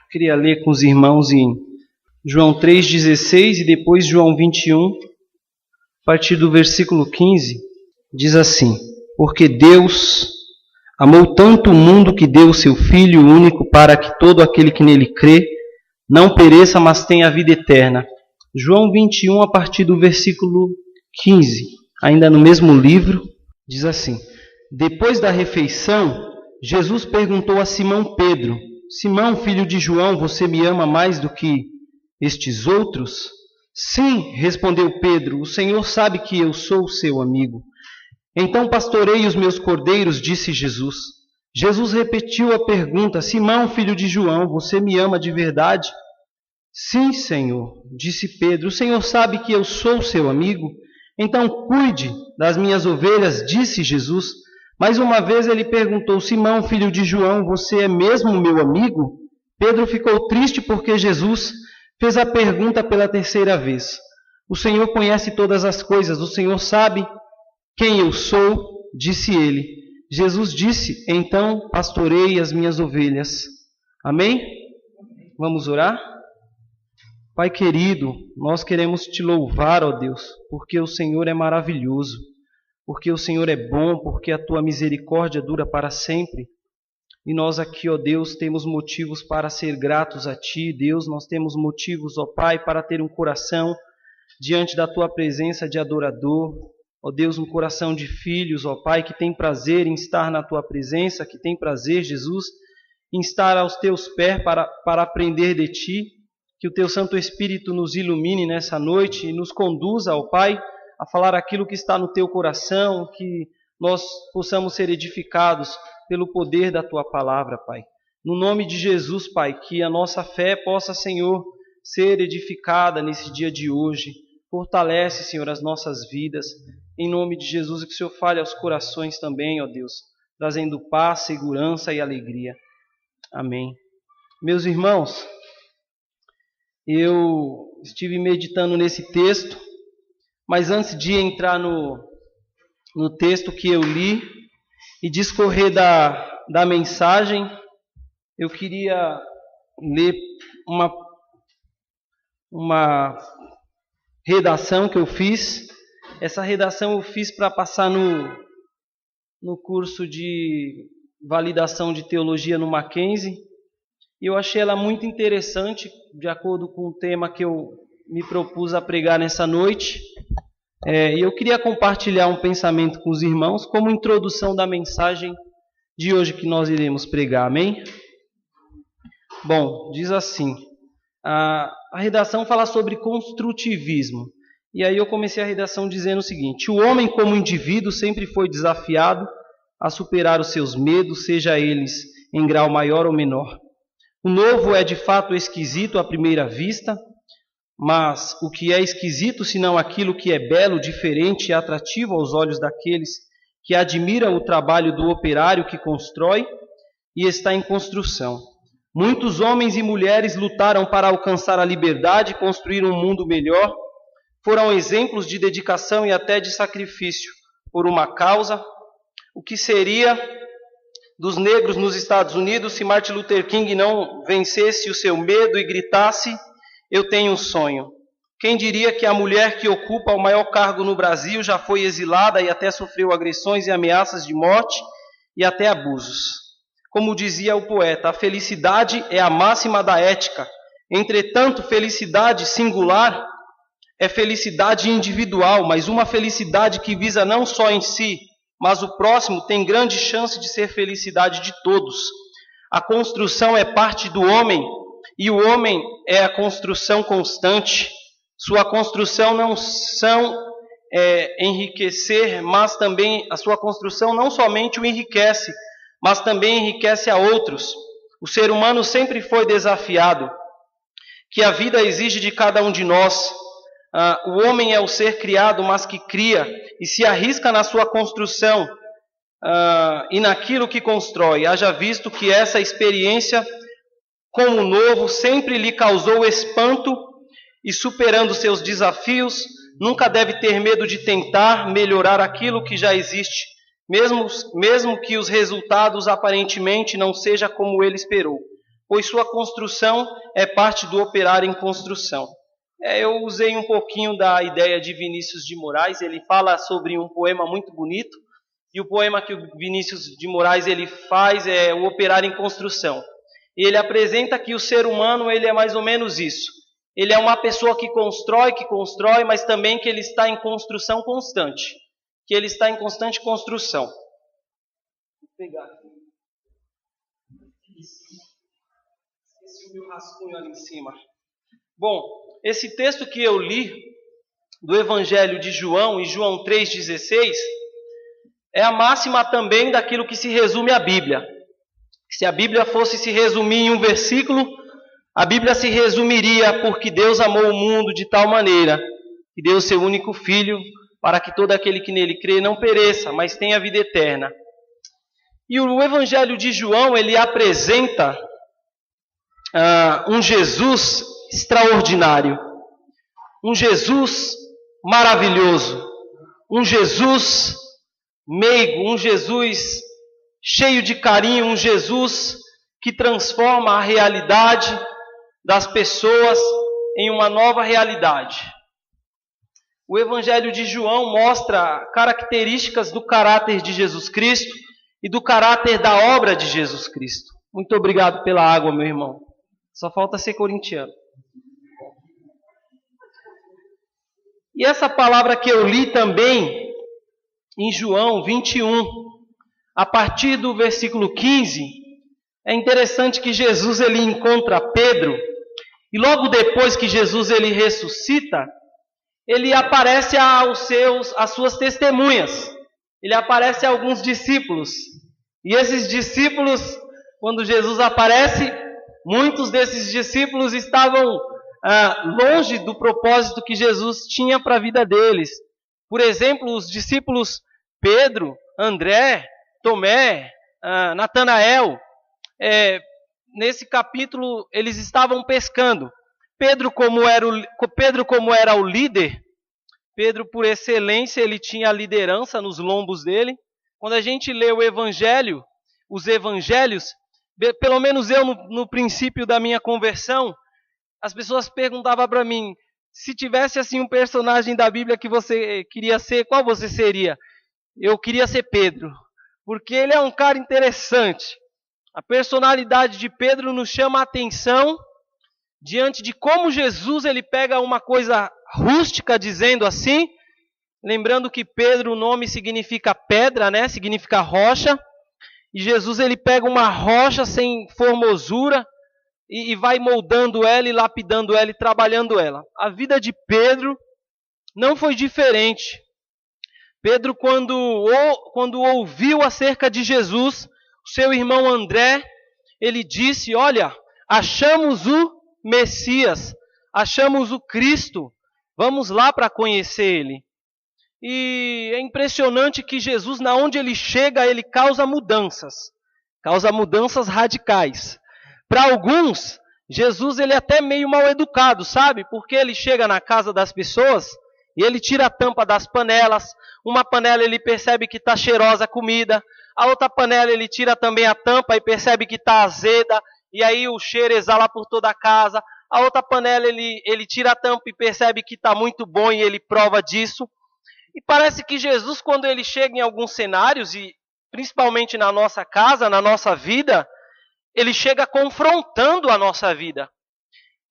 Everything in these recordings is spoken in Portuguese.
Queria ler com os irmãos em João 3,16 e depois João 21, a partir do versículo 15, diz assim: Porque Deus amou tanto o mundo que deu o seu Filho único para que todo aquele que nele crê não pereça, mas tenha a vida eterna. João 21, a partir do versículo 15, ainda no mesmo livro, diz assim: Depois da refeição, Jesus perguntou a Simão Pedro: Simão, filho de João, você me ama mais do que estes outros? Sim, respondeu Pedro, o Senhor sabe que eu sou seu amigo. Então pastorei os meus cordeiros, disse Jesus. Jesus repetiu a pergunta: Simão, filho de João, você me ama de verdade? Sim, Senhor, disse Pedro, o Senhor sabe que eu sou seu amigo. Então cuide das minhas ovelhas, disse Jesus. Mais uma vez ele perguntou: Simão, filho de João, você é mesmo meu amigo? Pedro ficou triste porque Jesus fez a pergunta pela terceira vez. O Senhor conhece todas as coisas, o Senhor sabe quem eu sou, disse ele. Jesus disse: então pastorei as minhas ovelhas. Amém? Vamos orar? Pai querido, nós queremos te louvar, ó Deus, porque o Senhor é maravilhoso, porque o Senhor é bom, porque a tua misericórdia dura para sempre. E nós aqui, ó Deus, temos motivos para ser gratos a ti, Deus. Nós temos motivos, ó Pai, para ter um coração diante da tua presença de adorador. Ó Deus, um coração de filhos, ó Pai, que tem prazer em estar na tua presença, que tem prazer, Jesus, em estar aos teus pés para aprender de ti. Que o teu Santo Espírito nos ilumine nessa noite e nos conduza, ó Pai, a falar aquilo que está no teu coração, que nós possamos ser edificados pelo poder da tua palavra, Pai. No nome de Jesus, Pai, que a nossa fé possa, Senhor, ser edificada nesse dia de hoje. Fortalece, Senhor, as nossas vidas. Em nome de Jesus, que o Senhor fale aos corações também, ó Deus, trazendo paz, segurança e alegria. Amém. Meus irmãos, eu estive meditando nesse texto, mas antes de entrar no texto que eu li e discorrer da mensagem, eu queria ler uma redação que eu fiz. Essa redação eu fiz para passar no curso de validação de teologia no Mackenzie. E eu achei ela muito interessante, de acordo com o tema que eu me propus a pregar nessa noite. E eu queria compartilhar um pensamento com os irmãos como introdução da mensagem de hoje que nós iremos pregar. Amém? Bom, diz assim, a redação fala sobre construtivismo. E aí eu comecei a redação dizendo o seguinte: o homem como indivíduo sempre foi desafiado a superar os seus medos, seja eles em grau maior ou menor. O novo é de fato esquisito à primeira vista, mas o que é esquisito senão aquilo que é belo, diferente e atrativo aos olhos daqueles que admiram o trabalho do operário que constrói e está em construção. Muitos homens e mulheres lutaram para alcançar a liberdade e construir um mundo melhor. Foram exemplos de dedicação e até de sacrifício por uma causa. O que seria dos negros nos Estados Unidos se Martin Luther King não vencesse o seu medo e gritasse: eu tenho um sonho? Quem diria que a mulher que ocupa o maior cargo no Brasil já foi exilada e até sofreu agressões e ameaças de morte e até abusos? Como dizia o poeta, a felicidade é a máxima da ética. Entretanto, felicidade singular é felicidade individual, mas uma felicidade que visa não só em si, mas o próximo tem grande chance de ser felicidade de todos. A construção é parte do homem e o homem é a construção constante. Sua construção não são enriquecer, mas também a sua construção não somente o enriquece, mas também enriquece a outros. O ser humano sempre foi desafiado, que a vida exige de cada um de nós. O homem é o ser criado, mas que cria e se arrisca na sua construção e naquilo que constrói. Haja visto que essa experiência com o novo sempre lhe causou espanto e, superando seus desafios, nunca deve ter medo de tentar melhorar aquilo que já existe, mesmo que os resultados aparentemente não sejam como ele esperou. pois sua construção é parte do operar em construção. Eu usei um pouquinho da ideia de Vinícius de Moraes, ele fala sobre um poema muito bonito, e o poema que o Vinícius de Moraes ele faz é o operar em construção. E ele apresenta que o ser humano ele é mais ou menos isso. Ele é uma pessoa que constrói, mas também que ele está em construção constante. Que ele está em constante construção. Vou pegar aqui. Esqueci o meu rascunho ali em cima. Bom, esse texto que eu li do Evangelho de João, em João 3,16, é a máxima também daquilo que se resume a Bíblia. Se a Bíblia fosse se resumir em um versículo, a Bíblia se resumiria: porque Deus amou o mundo de tal maneira que deu o seu único Filho, para que todo aquele que nele crê não pereça, mas tenha vida eterna. E o Evangelho de João, ele apresenta um Jesus extraordinário, um Jesus maravilhoso, um Jesus meigo, um Jesus cheio de carinho, um Jesus que transforma a realidade das pessoas em uma nova realidade. O Evangelho de João mostra características do caráter de Jesus Cristo e do caráter da obra de Jesus Cristo. Muito obrigado pela água, meu irmão. Só falta ser corintiano. E essa palavra que eu li também em João 21, a partir do versículo 15, é interessante que Jesus ele encontra Pedro, e logo depois que Jesus ele ressuscita, ele aparece às suas testemunhas, ele aparece a alguns discípulos, e esses discípulos, quando Jesus aparece, muitos desses discípulos estavam longe do propósito que Jesus tinha para a vida deles. Por exemplo, os discípulos Pedro, André, Tomé, Natanael, nesse capítulo eles estavam pescando. Pedro como era o líder, Pedro por excelência, ele tinha a liderança nos lombos dele. Quando a gente lê o Evangelho, os Evangelhos, pelo menos eu no princípio da minha conversão, as pessoas perguntavam para mim, se tivesse assim um personagem da Bíblia que você queria ser, qual você seria? Eu queria ser Pedro, porque ele é um cara interessante. A personalidade de Pedro nos chama a atenção diante de como Jesus ele pega uma coisa rústica, dizendo assim, lembrando que Pedro, o nome significa pedra, né? Significa rocha, e Jesus ele pega uma rocha sem formosura e vai moldando ela e lapidando ela e trabalhando ela. A vida de Pedro não foi diferente. Pedro, quando ouviu acerca de Jesus, seu irmão André, ele disse, olha, achamos o Messias, achamos o Cristo, vamos lá para conhecer ele. E é impressionante que Jesus, na onde ele chega, ele causa mudanças radicais. Para alguns, Jesus ele é até meio mal educado, sabe? Porque ele chega na casa das pessoas e ele tira a tampa das panelas. Uma panela ele percebe que está cheirosa a comida. A outra panela ele tira também a tampa e percebe que está azeda. E aí o cheiro exala por toda a casa. A outra panela ele tira a tampa e percebe que está muito bom e ele prova disso. E parece que Jesus, quando ele chega em alguns cenários, e principalmente na nossa casa, na nossa vida, ele chega confrontando a nossa vida.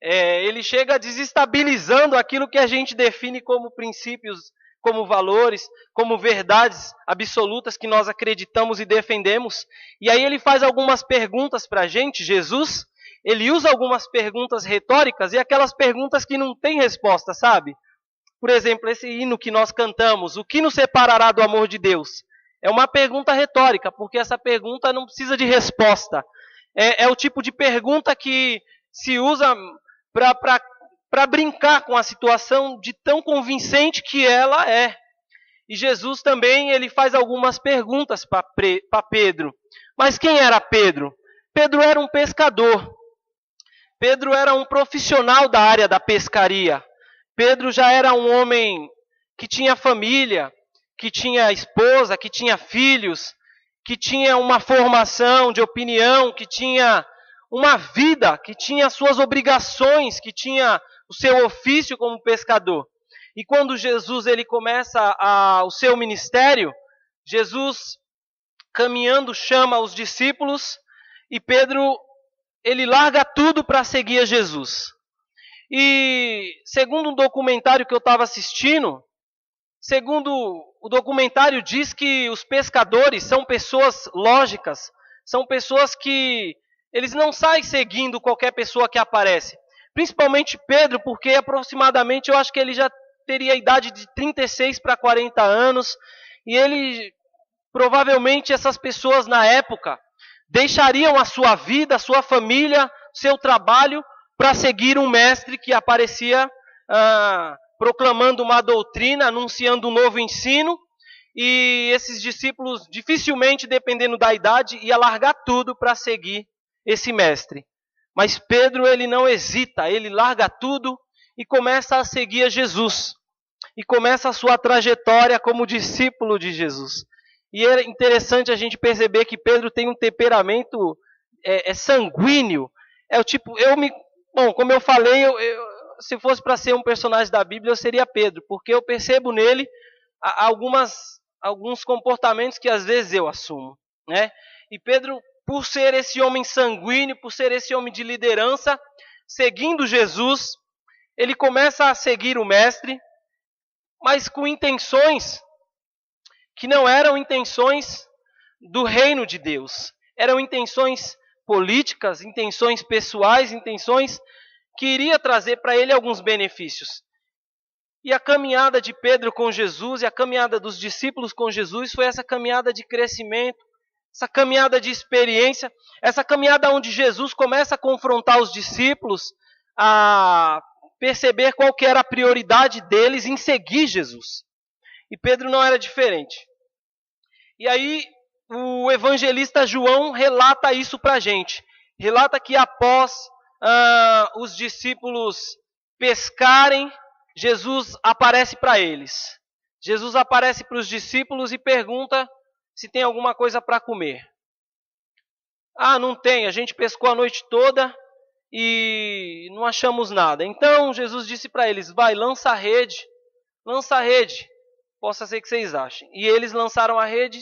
Ele chega desestabilizando aquilo que a gente define como princípios, como valores, como verdades absolutas que nós acreditamos e defendemos. E aí ele faz algumas perguntas para a gente, Jesus. Ele usa algumas perguntas retóricas e aquelas perguntas que não têm resposta, sabe? Por exemplo, esse hino que nós cantamos, o que nos separará do amor de Deus? É uma pergunta retórica, porque essa pergunta não precisa de resposta. É o tipo de pergunta que se usa para brincar com a situação de tão convincente que ela é. E Jesus também ele faz algumas perguntas para Pedro. Mas quem era Pedro? Pedro era um pescador. Pedro era um profissional da área da pescaria. Pedro já era um homem que tinha família, que tinha esposa, que tinha filhos, que tinha uma formação de opinião, que tinha uma vida, que tinha suas obrigações, que tinha o seu ofício como pescador. E quando Jesus ele começa o seu ministério, Jesus, caminhando, chama os discípulos e Pedro, ele larga tudo para seguir a Jesus. E segundo um documentário que eu estava assistindo, segundo o documentário diz que os pescadores são pessoas lógicas, são pessoas que eles não saem seguindo qualquer pessoa que aparece. Principalmente Pedro, porque aproximadamente eu acho que ele já teria a idade de 36 para 40 anos, e ele, provavelmente essas pessoas na época, deixariam a sua vida, a sua família, seu trabalho, para seguir um mestre que aparecia proclamando uma doutrina, anunciando um novo ensino, e esses discípulos, dificilmente, dependendo da idade, ia largar tudo para seguir esse mestre. Mas Pedro, ele não hesita, ele larga tudo e começa a seguir a Jesus. E começa a sua trajetória como discípulo de Jesus. E é interessante a gente perceber que Pedro tem um temperamento sanguíneo. É o tipo, bom, como eu falei, se fosse para ser um personagem da Bíblia, eu seria Pedro, porque eu percebo nele alguns comportamentos que às vezes eu assumo, né? E Pedro, por ser esse homem sanguíneo, por ser esse homem de liderança, seguindo Jesus, ele começa a seguir o mestre, mas com intenções que não eram intenções do reino de Deus. Eram intenções políticas, intenções pessoais, intenções que iria trazer para ele alguns benefícios. E a caminhada de Pedro com Jesus e a caminhada dos discípulos com Jesus foi essa caminhada de crescimento, essa caminhada de experiência, essa caminhada onde Jesus começa a confrontar os discípulos, a perceber qual que era a prioridade deles em seguir Jesus. E Pedro não era diferente. E aí o evangelista João relata isso para a gente. Relata que após os discípulos pescarem, Jesus aparece para eles. Jesus aparece para os discípulos e pergunta se tem alguma coisa para comer. Ah, não tem, a gente pescou a noite toda e não achamos nada. Então Jesus disse para eles, vai, lança a rede, possa ser que vocês achem. E eles lançaram a rede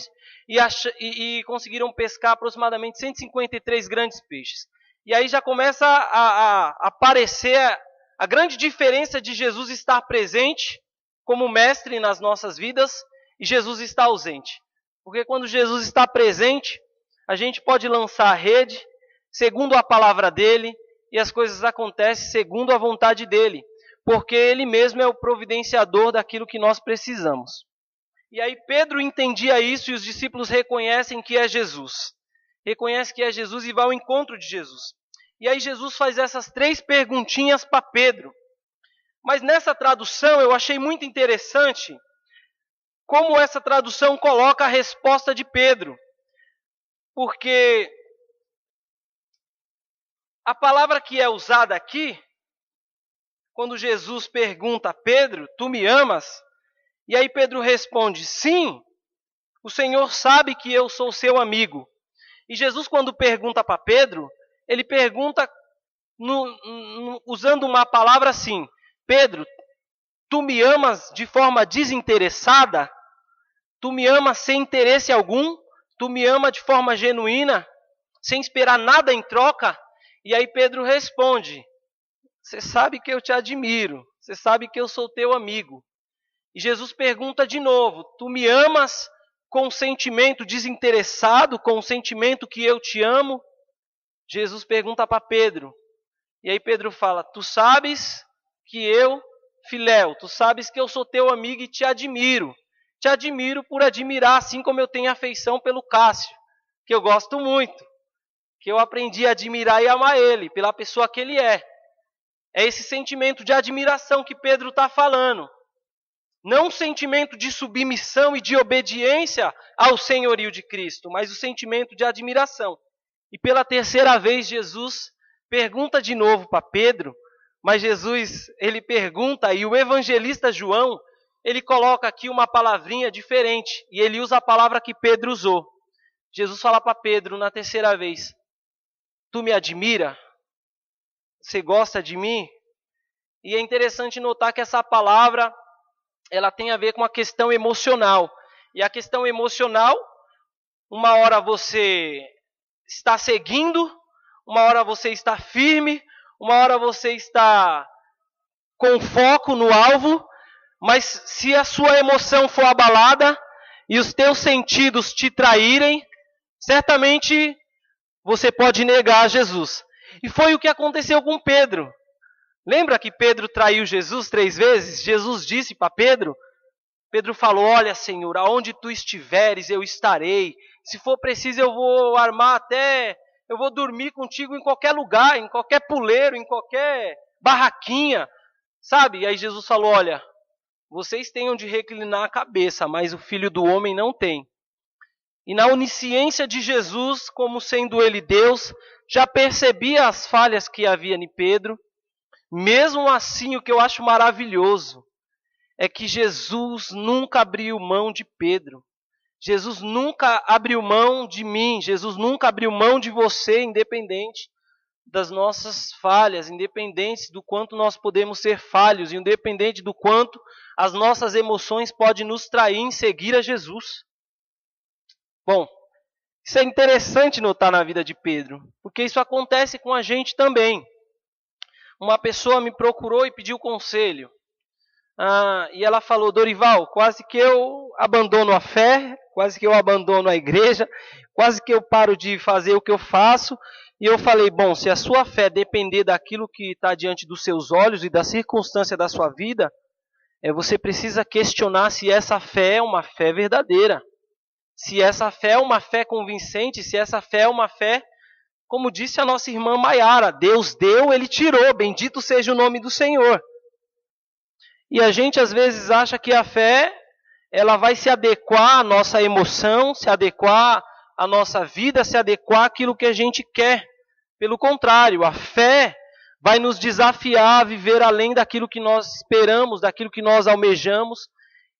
e conseguiram pescar aproximadamente 153 grandes peixes. E aí já começa a aparecer a grande diferença de Jesus estar presente como mestre nas nossas vidas e Jesus estar ausente. Porque quando Jesus está presente, a gente pode lançar a rede segundo a palavra dele e as coisas acontecem segundo a vontade dele. Porque ele mesmo é o providenciador daquilo que nós precisamos. E aí Pedro entendia isso e os discípulos reconhecem que é Jesus. Reconhecem que é Jesus e vai ao encontro de Jesus. E aí Jesus faz essas 3 perguntinhas para Pedro. Mas nessa tradução eu achei muito interessante como essa tradução coloca a resposta de Pedro. Porque a palavra que é usada aqui, quando Jesus pergunta a Pedro, tu me amas? E aí Pedro responde, sim, o Senhor sabe que eu sou seu amigo. E Jesus, quando pergunta para Pedro, ele pergunta usando uma palavra assim, Pedro, tu me amas de forma desinteressada? Tu me amas sem interesse algum? Tu me amas de forma genuína, sem esperar nada em troca? E aí Pedro responde, você sabe que eu te admiro, você sabe que eu sou teu amigo. E Jesus pergunta de novo, tu me amas com um sentimento desinteressado, com um sentimento que eu te amo? Jesus pergunta para Pedro. E aí Pedro fala, tu sabes que eu, Filéu, tu sabes que eu sou teu amigo e te admiro. Te admiro por admirar, assim como eu tenho afeição pelo Cássio, que eu gosto muito. Que eu aprendi a admirar e amar ele, pela pessoa que ele é. É esse sentimento de admiração que Pedro está falando. Não um sentimento de submissão e de obediência ao senhorio de Cristo, mas o sentimento de admiração. E pela 3ª vez Jesus pergunta de novo para Pedro, mas Jesus, ele pergunta, e o evangelista João, ele coloca aqui uma palavrinha diferente, e ele usa a palavra que Pedro usou. Jesus fala para Pedro na 3ª vez, tu me admira? Você gosta de mim? E é interessante notar que essa palavra, ela tem a ver com a questão emocional. E a questão emocional, uma hora você está seguindo, uma hora você está firme, uma hora você está com foco no alvo, mas se a sua emoção for abalada e os teus sentidos te traírem, certamente você pode negar Jesus. E foi o que aconteceu com Pedro. Lembra que Pedro traiu Jesus 3 vezes? Jesus disse para Pedro, Pedro falou, olha Senhor, aonde tu estiveres eu estarei. Se for preciso eu vou armar até, eu vou dormir contigo em qualquer lugar, em qualquer puleiro, em qualquer barraquinha. Sabe? E aí Jesus falou, olha, vocês têm onde reclinar a cabeça, mas o Filho do Homem não tem. E na onisciência de Jesus, como sendo ele Deus, já percebia as falhas que havia em Pedro. Mesmo assim, o que eu acho maravilhoso é que Jesus nunca abriu mão de Pedro. Jesus nunca abriu mão de mim. Jesus nunca abriu mão de você, independente das nossas falhas, independente do quanto nós podemos ser falhos, independente do quanto as nossas emoções podem nos trair em seguir a Jesus. Bom, isso é interessante notar na vida de Pedro, porque isso acontece com a gente também. Uma pessoa me procurou e pediu conselho. E ela falou, Dorival, quase que eu abandono a fé, quase que eu abandono a igreja, quase que eu paro de fazer o que eu faço. E eu falei, bom, se a sua fé depender daquilo que está diante dos seus olhos e da circunstância da sua vida, você precisa questionar se essa fé é uma fé verdadeira. Se essa fé é uma fé convincente, se essa fé é uma fé, como disse a nossa irmã Maiara, Deus deu, Ele tirou, bendito seja o nome do Senhor. E a gente às vezes acha que a fé, ela vai se adequar à nossa emoção, se adequar à nossa vida, se adequar àquilo que a gente quer. Pelo contrário, a fé vai nos desafiar a viver além daquilo que nós esperamos, daquilo que nós almejamos.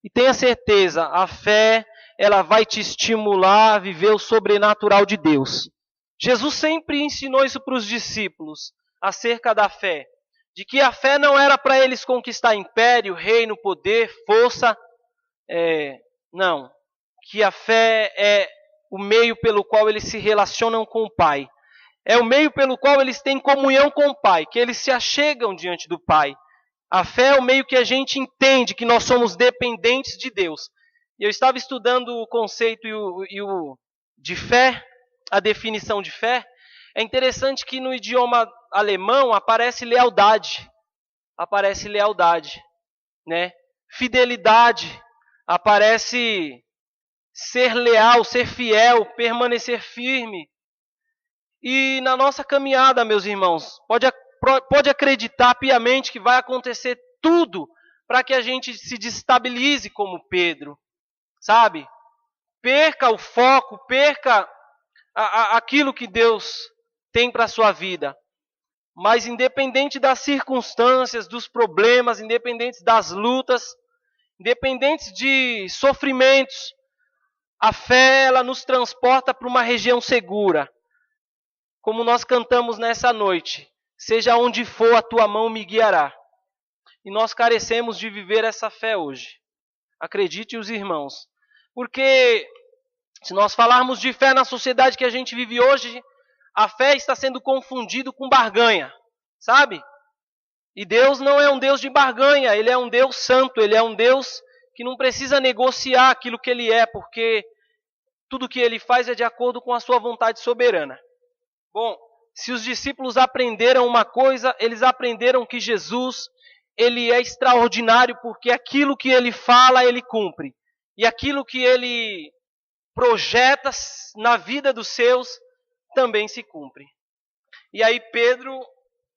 E tenha certeza, a fé, ela vai te estimular a viver o sobrenatural de Deus. Jesus sempre ensinou isso para os discípulos, acerca da fé. De que a fé não era para eles conquistar império, reino, poder, força. Não. Que a fé é o meio pelo qual eles se relacionam com o Pai. É o meio pelo qual eles têm comunhão com o Pai, que eles se achegam diante do Pai. A fé é o meio que a gente entende que nós somos dependentes de Deus. E eu estava estudando o conceito de fé, a definição de fé. É interessante que no idioma alemão aparece lealdade. Aparece lealdade, né? Fidelidade. Aparece ser leal, ser fiel, permanecer firme. E na nossa caminhada, meus irmãos, pode acreditar piamente que vai acontecer tudo para que a gente se destabilize como Pedro, sabe? Perca o foco, perca aquilo que Deus tem para a sua vida. Mas independente das circunstâncias, dos problemas, independente das lutas, independente de sofrimentos, a fé ela nos transporta para uma região segura. Como nós cantamos nessa noite, seja onde for a tua mão me guiará. E nós carecemos de viver essa fé hoje. Acredite os irmãos. Porque se nós falarmos de fé na sociedade que a gente vive hoje, a fé está sendo confundida com barganha, sabe? E Deus não é um Deus de barganha, Ele é um Deus santo, Ele é um Deus que não precisa negociar aquilo que Ele é, porque tudo que Ele faz é de acordo com a sua vontade soberana. Bom, se os discípulos aprenderam uma coisa, eles aprenderam que Jesus, Ele é extraordinário porque aquilo que Ele fala, Ele cumpre. E aquilo que Ele projeta na vida dos seus, também se cumpre. E aí Pedro,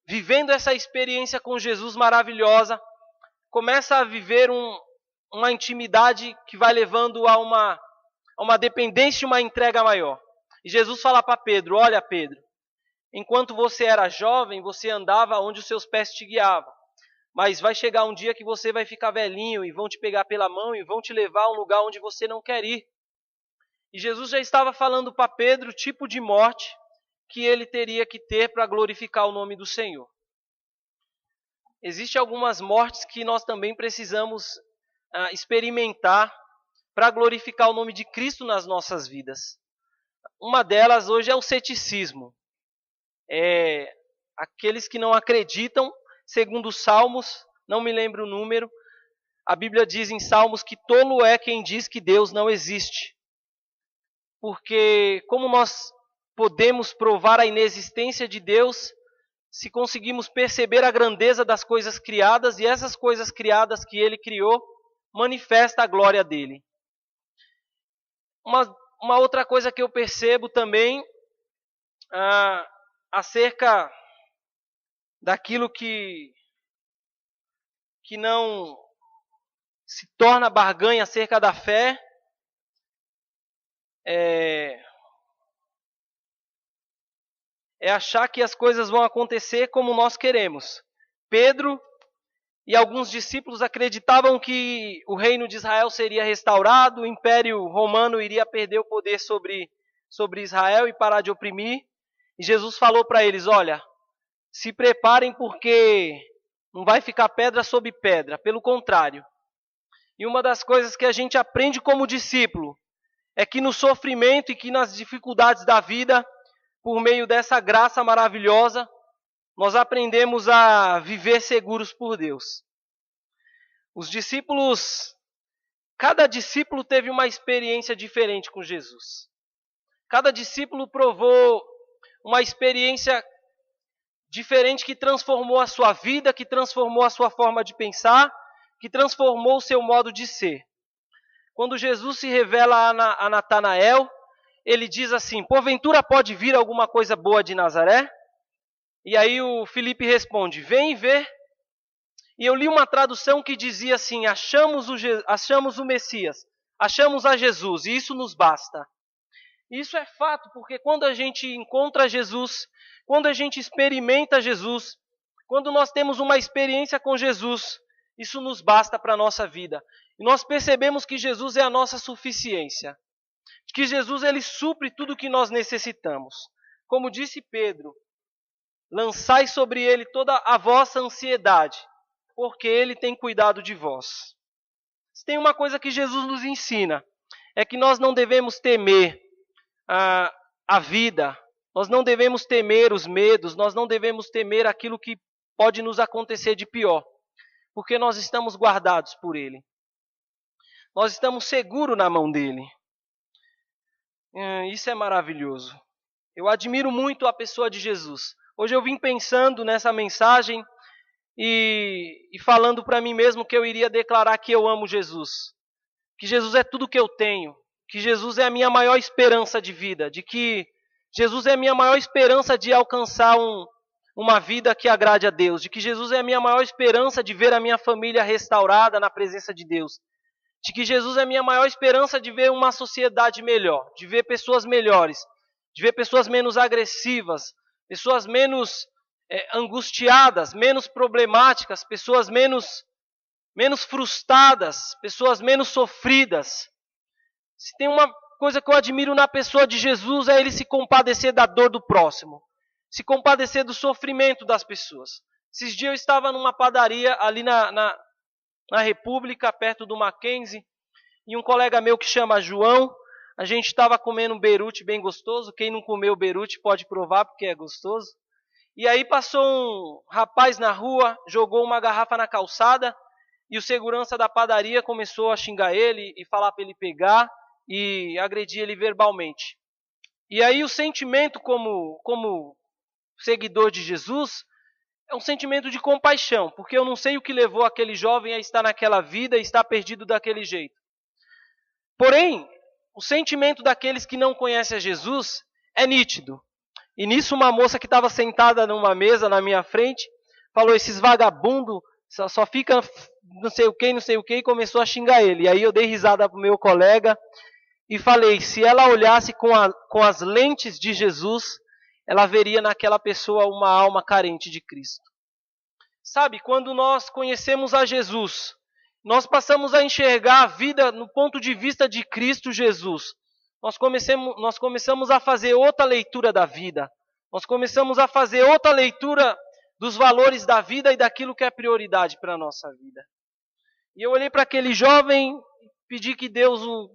vivendo essa experiência com Jesus maravilhosa, começa a viver uma intimidade que vai levando a uma dependência e uma entrega maior. E Jesus fala para Pedro, olha Pedro, enquanto você era jovem, você andava onde os seus pés te guiavam. Mas vai chegar um dia que você vai ficar velhinho e vão te pegar pela mão e vão te levar a um lugar onde você não quer ir. E Jesus já estava falando para Pedro o tipo de morte que ele teria que ter para glorificar o nome do Senhor. Existem algumas mortes que nós também precisamos experimentar para glorificar o nome de Cristo nas nossas vidas. Uma delas hoje é o ceticismo. Aqueles que não acreditam, segundo os Salmos, não me lembro o número, a Bíblia diz em Salmos que tolo é quem diz que Deus não existe. Porque como nós podemos provar a inexistência de Deus se conseguimos perceber a grandeza das coisas criadas e essas coisas criadas que Ele criou manifesta a glória dele. Uma outra coisa que eu percebo também acerca daquilo que não se torna barganha acerca da fé é achar que as coisas vão acontecer como nós queremos. Pedro e alguns discípulos acreditavam que o reino de Israel seria restaurado, o Império Romano iria perder o poder sobre Israel e parar de oprimir. E Jesus falou para eles, olha, se preparem porque não vai ficar pedra sobre pedra, pelo contrário. E uma das coisas que a gente aprende como discípulo é que no sofrimento e que nas dificuldades da vida, por meio dessa graça maravilhosa, nós aprendemos a viver seguros por Deus. Os discípulos, cada discípulo teve uma experiência diferente com Jesus. Cada discípulo provou uma experiência diferente que transformou a sua vida, que transformou a sua forma de pensar, que transformou o seu modo de ser. Quando Jesus se revela a Natanael, ele diz assim, porventura pode vir alguma coisa boa de Nazaré? E aí o Filipe responde, vem e vê. E eu li uma tradução que dizia assim, achamos o Messias, achamos a Jesus, e isso nos basta. E isso é fato, porque quando a gente encontra Jesus, quando a gente experimenta Jesus, quando nós temos uma experiência com Jesus, isso nos basta para a nossa vida. E nós percebemos que Jesus é a nossa suficiência. Que Jesus ele supre tudo o que nós necessitamos. Como disse Pedro, lançai sobre ele toda a vossa ansiedade, porque ele tem cuidado de vós. Se tem uma coisa que Jesus nos ensina, é que nós não devemos temer a vida, nós não devemos temer os medos, nós não devemos temer aquilo que pode nos acontecer de pior, porque nós estamos guardados por Ele. Nós estamos seguros na mão dEle. Isso é maravilhoso. Eu admiro muito a pessoa de Jesus. Hoje eu vim pensando nessa mensagem e falando para mim mesmo que eu iria declarar que eu amo Jesus. Que Jesus é tudo que eu tenho. Que Jesus é a minha maior esperança de vida. De que Jesus é a minha maior esperança de alcançar uma vida que agrade a Deus. De que Jesus é a minha maior esperança de ver a minha família restaurada na presença de Deus. De que Jesus é a minha maior esperança de ver uma sociedade melhor. De ver pessoas melhores. De ver pessoas menos agressivas. Pessoas menos angustiadas, menos problemáticas. Pessoas menos frustradas. Pessoas menos sofridas. Se tem uma coisa que eu admiro na pessoa de Jesus é ele se compadecer da dor do próximo. Se compadecer do sofrimento das pessoas. Esses dias eu estava numa padaria ali na República, perto do Mackenzie, e um colega meu que chama João, a gente estava comendo um berute bem gostoso. Quem não comeu berute pode provar porque é gostoso. E aí passou um rapaz na rua, jogou uma garrafa na calçada, e o segurança da padaria começou a xingar ele e falar para ele pegar e agredir ele verbalmente. E aí o sentimento como seguidor de Jesus é um sentimento de compaixão, porque eu não sei o que levou aquele jovem a estar naquela vida e estar perdido daquele jeito. Porém, o sentimento daqueles que não conhecem a Jesus é nítido. E nisso uma moça que estava sentada numa mesa na minha frente falou, esses vagabundos só fica não sei o que, e começou a xingar ele. E aí eu dei risada pro meu colega e falei, se ela olhasse com as lentes de Jesus, ela veria naquela pessoa uma alma carente de Cristo. Sabe, quando nós conhecemos a Jesus, nós passamos a enxergar a vida no ponto de vista de Cristo Jesus. Nós começamos a fazer outra leitura da vida. Nós começamos a fazer outra leitura dos valores da vida e daquilo que é prioridade para a nossa vida. E eu olhei para aquele jovem, pedi que Deus o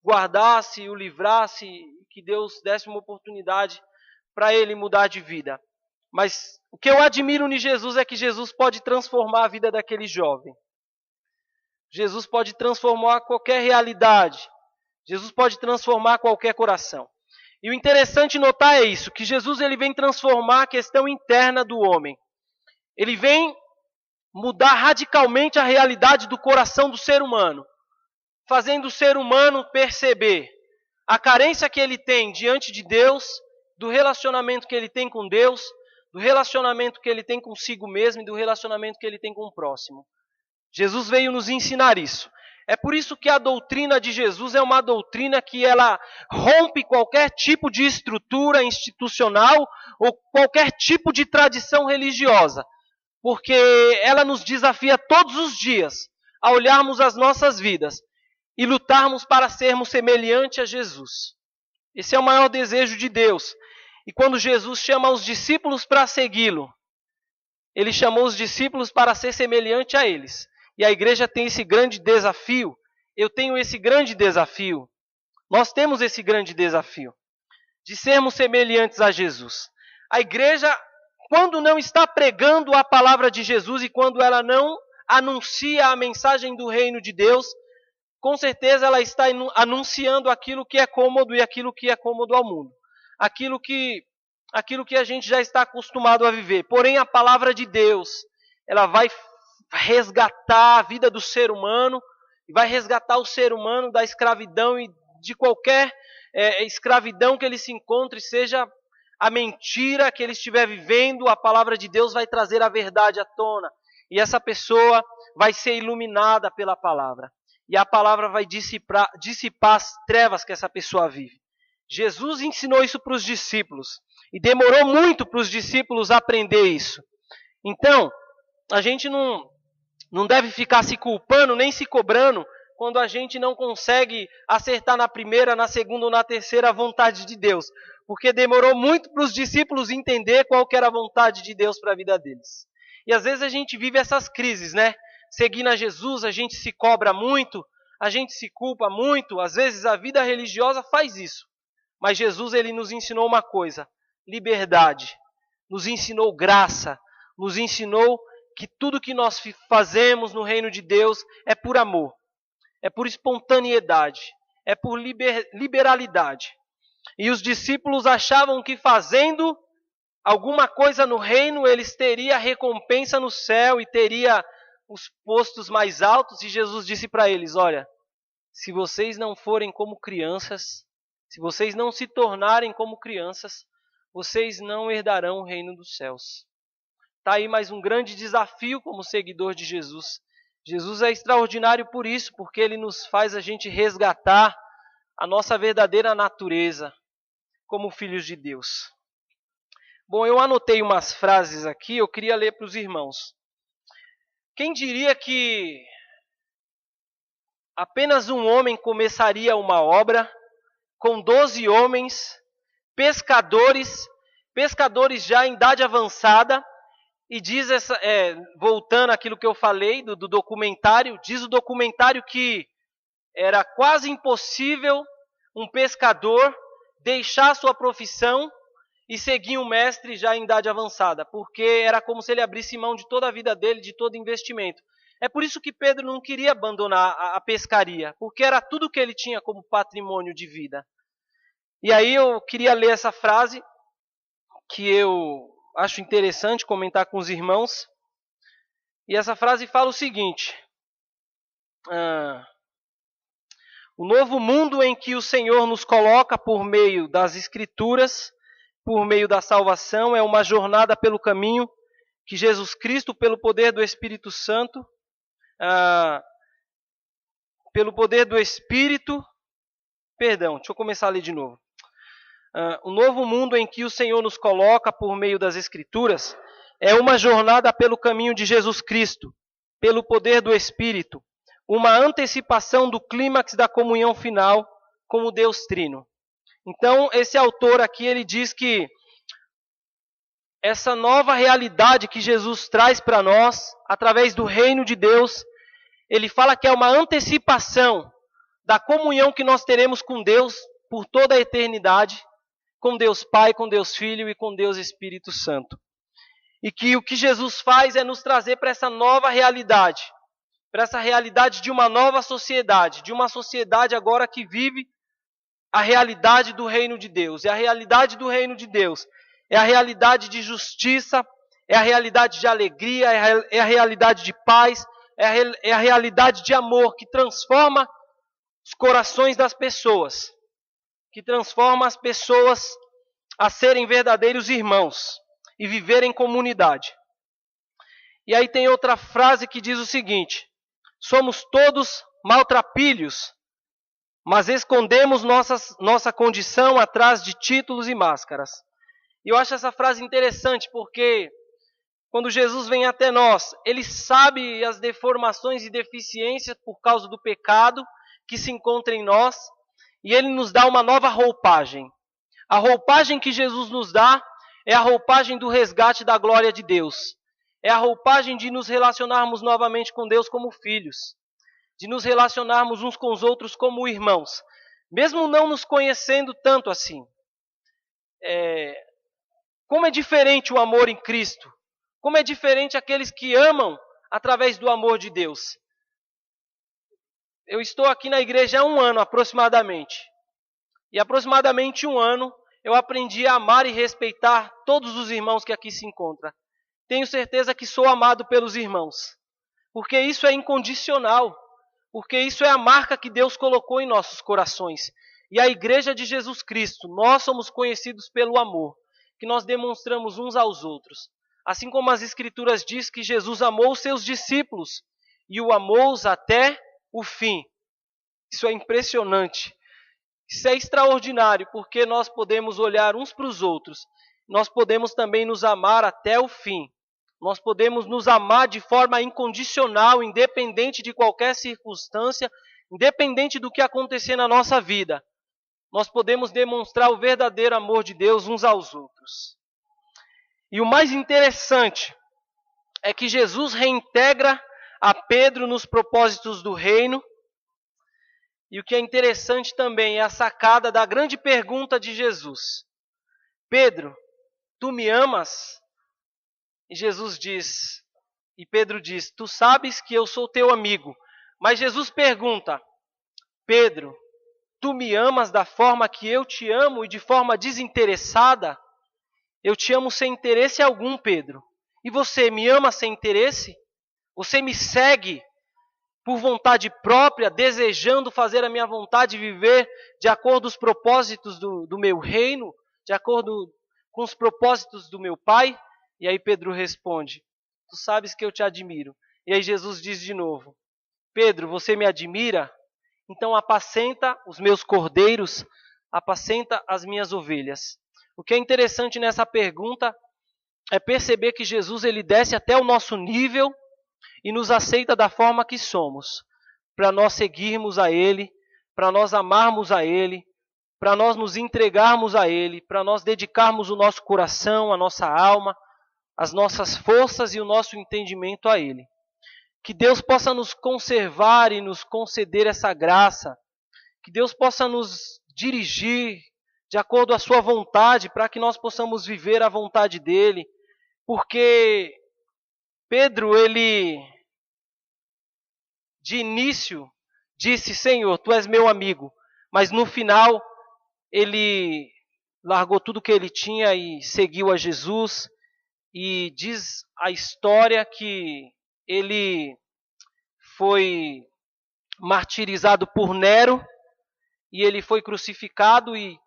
guardasse, o livrasse, que Deus desse uma oportunidade para ele mudar de vida. Mas o que eu admiro em Jesus é que Jesus pode transformar a vida daquele jovem. Jesus pode transformar qualquer realidade. Jesus pode transformar qualquer coração. E o interessante notar é isso, que Jesus ele vem transformar a questão interna do homem. Ele vem mudar radicalmente a realidade do coração do ser humano, fazendo o ser humano perceber a carência que ele tem diante de Deus, do relacionamento que ele tem com Deus, do relacionamento que ele tem consigo mesmo e do relacionamento que ele tem com o próximo. Jesus veio nos ensinar isso. É por isso que a doutrina de Jesus é uma doutrina que ela rompe qualquer tipo de estrutura institucional ou qualquer tipo de tradição religiosa. Porque ela nos desafia todos os dias a olharmos as nossas vidas e lutarmos para sermos semelhantes a Jesus. Esse é o maior desejo de Deus. E quando Jesus chama os discípulos para segui-lo, ele chamou os discípulos para ser semelhante a eles. E a igreja tem esse grande desafio. Eu tenho esse grande desafio. Nós temos esse grande desafio de sermos semelhantes a Jesus. A igreja, quando não está pregando a palavra de Jesus e quando ela não anuncia a mensagem do reino de Deus, com certeza ela está anunciando aquilo que é cômodo e aquilo que é cômodo ao mundo. Aquilo que a gente já está acostumado a viver. Porém, a palavra de Deus, ela vai resgatar a vida do ser humano, e vai resgatar o ser humano da escravidão e de qualquer escravidão que ele se encontre, seja a mentira que ele estiver vivendo, a palavra de Deus vai trazer a verdade à tona. E essa pessoa vai ser iluminada pela palavra. E a palavra vai dissipar as trevas que essa pessoa vive. Jesus ensinou isso para os discípulos. E demorou muito para os discípulos aprender isso. Então, a gente não deve ficar se culpando, nem se cobrando, quando a gente não consegue acertar na primeira, na segunda ou na terceira vontade de Deus. Porque demorou muito para os discípulos entender qual que era a vontade de Deus para a vida deles. E às vezes a gente vive essas crises, né? Seguindo a Jesus, a gente se cobra muito, a gente se culpa muito. Às vezes a vida religiosa faz isso. Mas Jesus ele nos ensinou uma coisa, liberdade. Nos ensinou graça. Nos ensinou que tudo que nós fazemos no reino de Deus é por amor. É por espontaneidade. É por liberalidade. E os discípulos achavam que fazendo alguma coisa no reino, eles teriam recompensa no céu e teria os postos mais altos. E Jesus disse para eles, olha, se vocês não forem como crianças, se vocês não se tornarem como crianças, vocês não herdarão o reino dos céus. Está aí mais um grande desafio como seguidor de Jesus. Jesus é extraordinário por isso, porque ele nos faz a gente resgatar a nossa verdadeira natureza como filhos de Deus. Bom, eu anotei umas frases aqui, eu queria ler para os irmãos. Quem diria que apenas um homem começaria uma obra com 12 homens, pescadores já em idade avançada, e diz, voltando àquilo que eu falei do documentário, diz o documentário que era quase impossível um pescador deixar sua profissão e seguir um mestre já em idade avançada, porque era como se ele abrisse mão de toda a vida dele, de todo investimento. É por isso que Pedro não queria abandonar a pescaria, porque era tudo que ele tinha como patrimônio de vida. E aí eu queria ler essa frase, que eu acho interessante comentar com os irmãos. E essa frase fala o seguinte: o novo mundo em que o Senhor nos coloca por meio das Escrituras, por meio da salvação, é uma jornada pelo caminho que Jesus Cristo, pelo poder do Espírito Santo, deixa eu começar a ler de novo. O novo mundo em que o Senhor nos coloca por meio das Escrituras é uma jornada pelo caminho de Jesus Cristo, pelo poder do Espírito, uma antecipação do clímax da comunhão final com o Deus Trino. Então, esse autor aqui, ele diz que essa nova realidade que Jesus traz para nós, através do reino de Deus, ele fala que é uma antecipação da comunhão que nós teremos com Deus por toda a eternidade, com Deus Pai, com Deus Filho e com Deus Espírito Santo. E que o que Jesus faz é nos trazer para essa nova realidade, para essa realidade de uma nova sociedade, de uma sociedade agora que vive a realidade do reino de Deus. E a realidade do reino de Deus é a realidade de justiça, é a realidade de alegria, é a realidade de paz, é a realidade de amor que transforma os corações das pessoas, que transforma as pessoas a serem verdadeiros irmãos e viver em comunidade. E aí tem outra frase que diz o seguinte: somos todos maltrapilhos, mas escondemos nossa condição atrás de títulos e máscaras. E eu acho essa frase interessante porque quando Jesus vem até nós, ele sabe as deformações e deficiências por causa do pecado que se encontra em nós, e ele nos dá uma nova roupagem. A roupagem que Jesus nos dá é a roupagem do resgate da glória de Deus. É a roupagem de nos relacionarmos novamente com Deus como filhos, de nos relacionarmos uns com os outros como irmãos, mesmo não nos conhecendo tanto assim. Como é diferente o amor em Cristo, como é diferente aqueles que amam através do amor de Deus. Eu estou aqui na igreja há 1 ano aproximadamente, e aproximadamente 1 ano eu aprendi a amar e respeitar todos os irmãos que aqui se encontram. Tenho certeza que sou amado pelos irmãos, porque isso é incondicional, porque isso é a marca que Deus colocou em nossos corações. E a igreja de Jesus Cristo, nós somos conhecidos pelo amor, que nós demonstramos uns aos outros. Assim como as Escrituras diz que Jesus amou os seus discípulos e o amou-os até o fim. Isso é impressionante. Isso é extraordinário, porque nós podemos olhar uns para os outros. Nós podemos também nos amar até o fim. Nós podemos nos amar de forma incondicional, independente de qualquer circunstância, independente do que acontecer na nossa vida. Nós podemos demonstrar o verdadeiro amor de Deus uns aos outros. E o mais interessante é que Jesus reintegra a Pedro nos propósitos do reino. E o que é interessante também é a sacada da grande pergunta de Jesus: Pedro, tu me amas? E Jesus diz, e Pedro diz, tu sabes que eu sou teu amigo. Mas Jesus pergunta, Pedro, tu me amas da forma que eu te amo e de forma desinteressada? Eu te amo sem interesse algum, Pedro. E você me ama sem interesse? Você me segue por vontade própria, desejando fazer a minha vontade e viver de acordo com os propósitos do meu reino, de acordo com os propósitos do meu Pai? E aí Pedro responde, tu sabes que eu te admiro. E aí Jesus diz de novo, Pedro, você me admira? Então apacenta os meus cordeiros, apacenta as minhas ovelhas. O que é interessante nessa pergunta é perceber que Jesus ele desce até o nosso nível e nos aceita da forma que somos, para nós seguirmos a Ele, para nós amarmos a Ele, para nós nos entregarmos a Ele, para nós dedicarmos o nosso coração, a nossa alma, as nossas forças e o nosso entendimento a Ele. Que Deus possa nos conservar e nos conceder essa graça, que Deus possa nos dirigir de acordo à sua vontade, para que nós possamos viver a vontade dEle, porque Pedro, ele de início disse, Senhor, tu és meu amigo, mas no final ele largou tudo que ele tinha e seguiu a Jesus, e diz a história que ele foi martirizado por Nero, e ele foi crucificado, e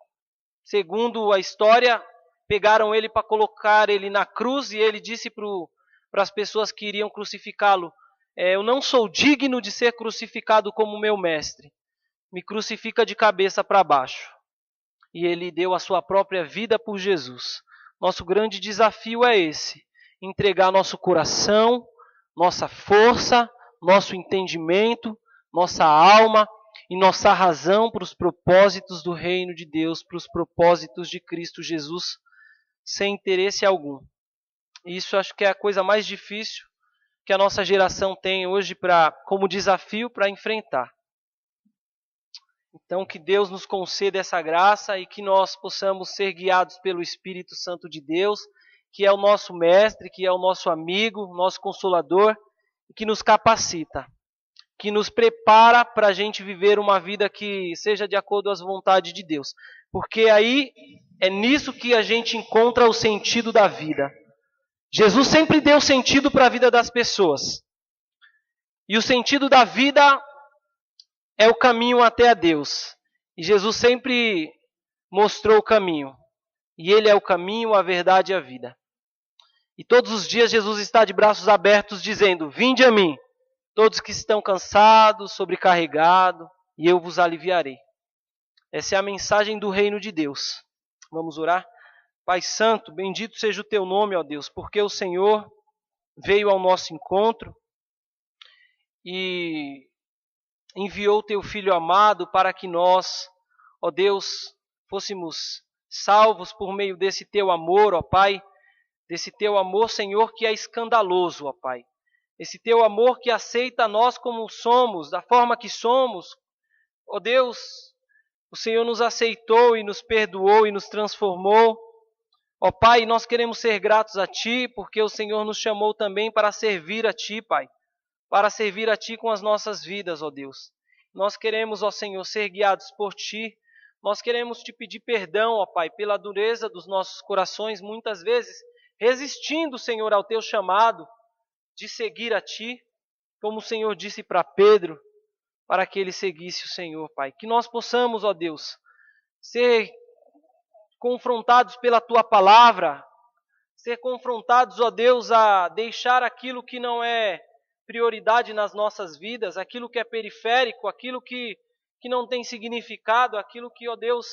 segundo a história, pegaram ele para colocar ele na cruz, e ele disse para as pessoas que iriam crucificá-lo, eu não sou digno de ser crucificado como meu mestre, me crucifica de cabeça para baixo. E ele deu a sua própria vida por Jesus. Nosso grande desafio é esse, entregar nosso coração, nossa força, nosso entendimento, nossa alma e nossa razão para os propósitos do reino de Deus, para os propósitos de Cristo Jesus, sem interesse algum. E isso acho que é a coisa mais difícil que a nossa geração tem hoje como desafio para enfrentar. Então, que Deus nos conceda essa graça e que nós possamos ser guiados pelo Espírito Santo de Deus, que é o nosso mestre, que é o nosso amigo, nosso consolador, que nos capacita, que nos prepara para a gente viver uma vida que seja de acordo com as vontades de Deus. Porque aí é nisso que a gente encontra o sentido da vida. Jesus sempre deu sentido para a vida das pessoas. E o sentido da vida é o caminho até a Deus. E Jesus sempre mostrou o caminho. E Ele é o caminho, a verdade e a vida. E todos os dias Jesus está de braços abertos dizendo: vinde a mim, todos que estão cansados, sobrecarregados, e eu vos aliviarei. Essa é a mensagem do reino de Deus. Vamos orar? Pai Santo, bendito seja o teu nome, ó Deus, porque o Senhor veio ao nosso encontro e enviou o teu Filho amado para que nós, ó Deus, fôssemos salvos por meio desse teu amor, ó Pai, desse teu amor, Senhor, que é escandaloso, ó Pai. Esse teu amor que aceita nós como somos, da forma que somos. Ó Deus, o Senhor nos aceitou e nos perdoou e nos transformou. Ó Pai, nós queremos ser gratos a Ti, porque o Senhor nos chamou também para servir a Ti, Pai. Para servir a Ti com as nossas vidas, ó Deus. Nós queremos, ó Senhor, ser guiados por Ti. Nós queremos Te pedir perdão, ó Pai, pela dureza dos nossos corações, muitas vezes resistindo, Senhor, ao Teu chamado de seguir a Ti, como o Senhor disse para Pedro, para que ele seguisse o Senhor, Pai. Que nós possamos, ó Deus, ser confrontados pela Tua palavra, ser confrontados, ó Deus, a deixar aquilo que não é prioridade nas nossas vidas, aquilo que é periférico, aquilo que não tem significado, aquilo que, ó Deus,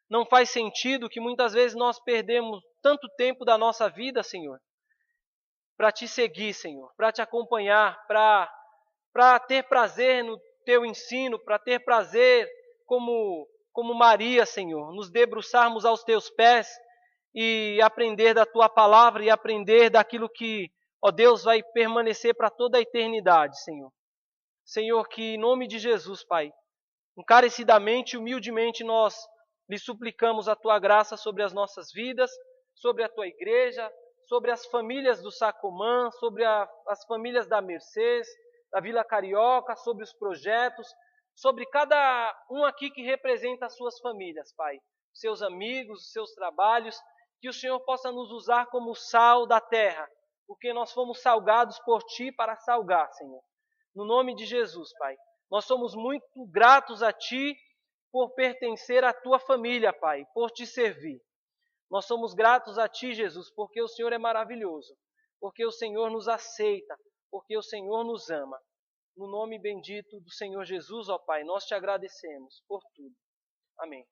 não faz sentido, que muitas vezes nós perdemos tanto tempo da nossa vida, Senhor, para Te seguir, Senhor, para Te acompanhar, para ter prazer no Teu ensino, para ter prazer como Maria, Senhor, nos debruçarmos aos Teus pés e aprender da Tua palavra e aprender daquilo que, ó Deus, vai permanecer para toda a eternidade, Senhor. Senhor, que em nome de Jesus, Pai, encarecidamente e humildemente nós lhe suplicamos a Tua graça sobre as nossas vidas, sobre a Tua igreja, sobre as famílias do Sacomã, sobre as famílias da Mercês, da Vila Carioca, sobre os projetos, sobre cada um aqui que representa as suas famílias, Pai, seus amigos, seus trabalhos, que o Senhor possa nos usar como sal da terra, porque nós fomos salgados por Ti para salgar, Senhor. No nome de Jesus, Pai. Nós somos muito gratos a Ti por pertencer à Tua família, Pai, por Te servir. Nós somos gratos a Ti, Jesus, porque o Senhor é maravilhoso, porque o Senhor nos aceita, porque o Senhor nos ama. No nome bendito do Senhor Jesus, ó Pai, nós Te agradecemos por tudo. Amém.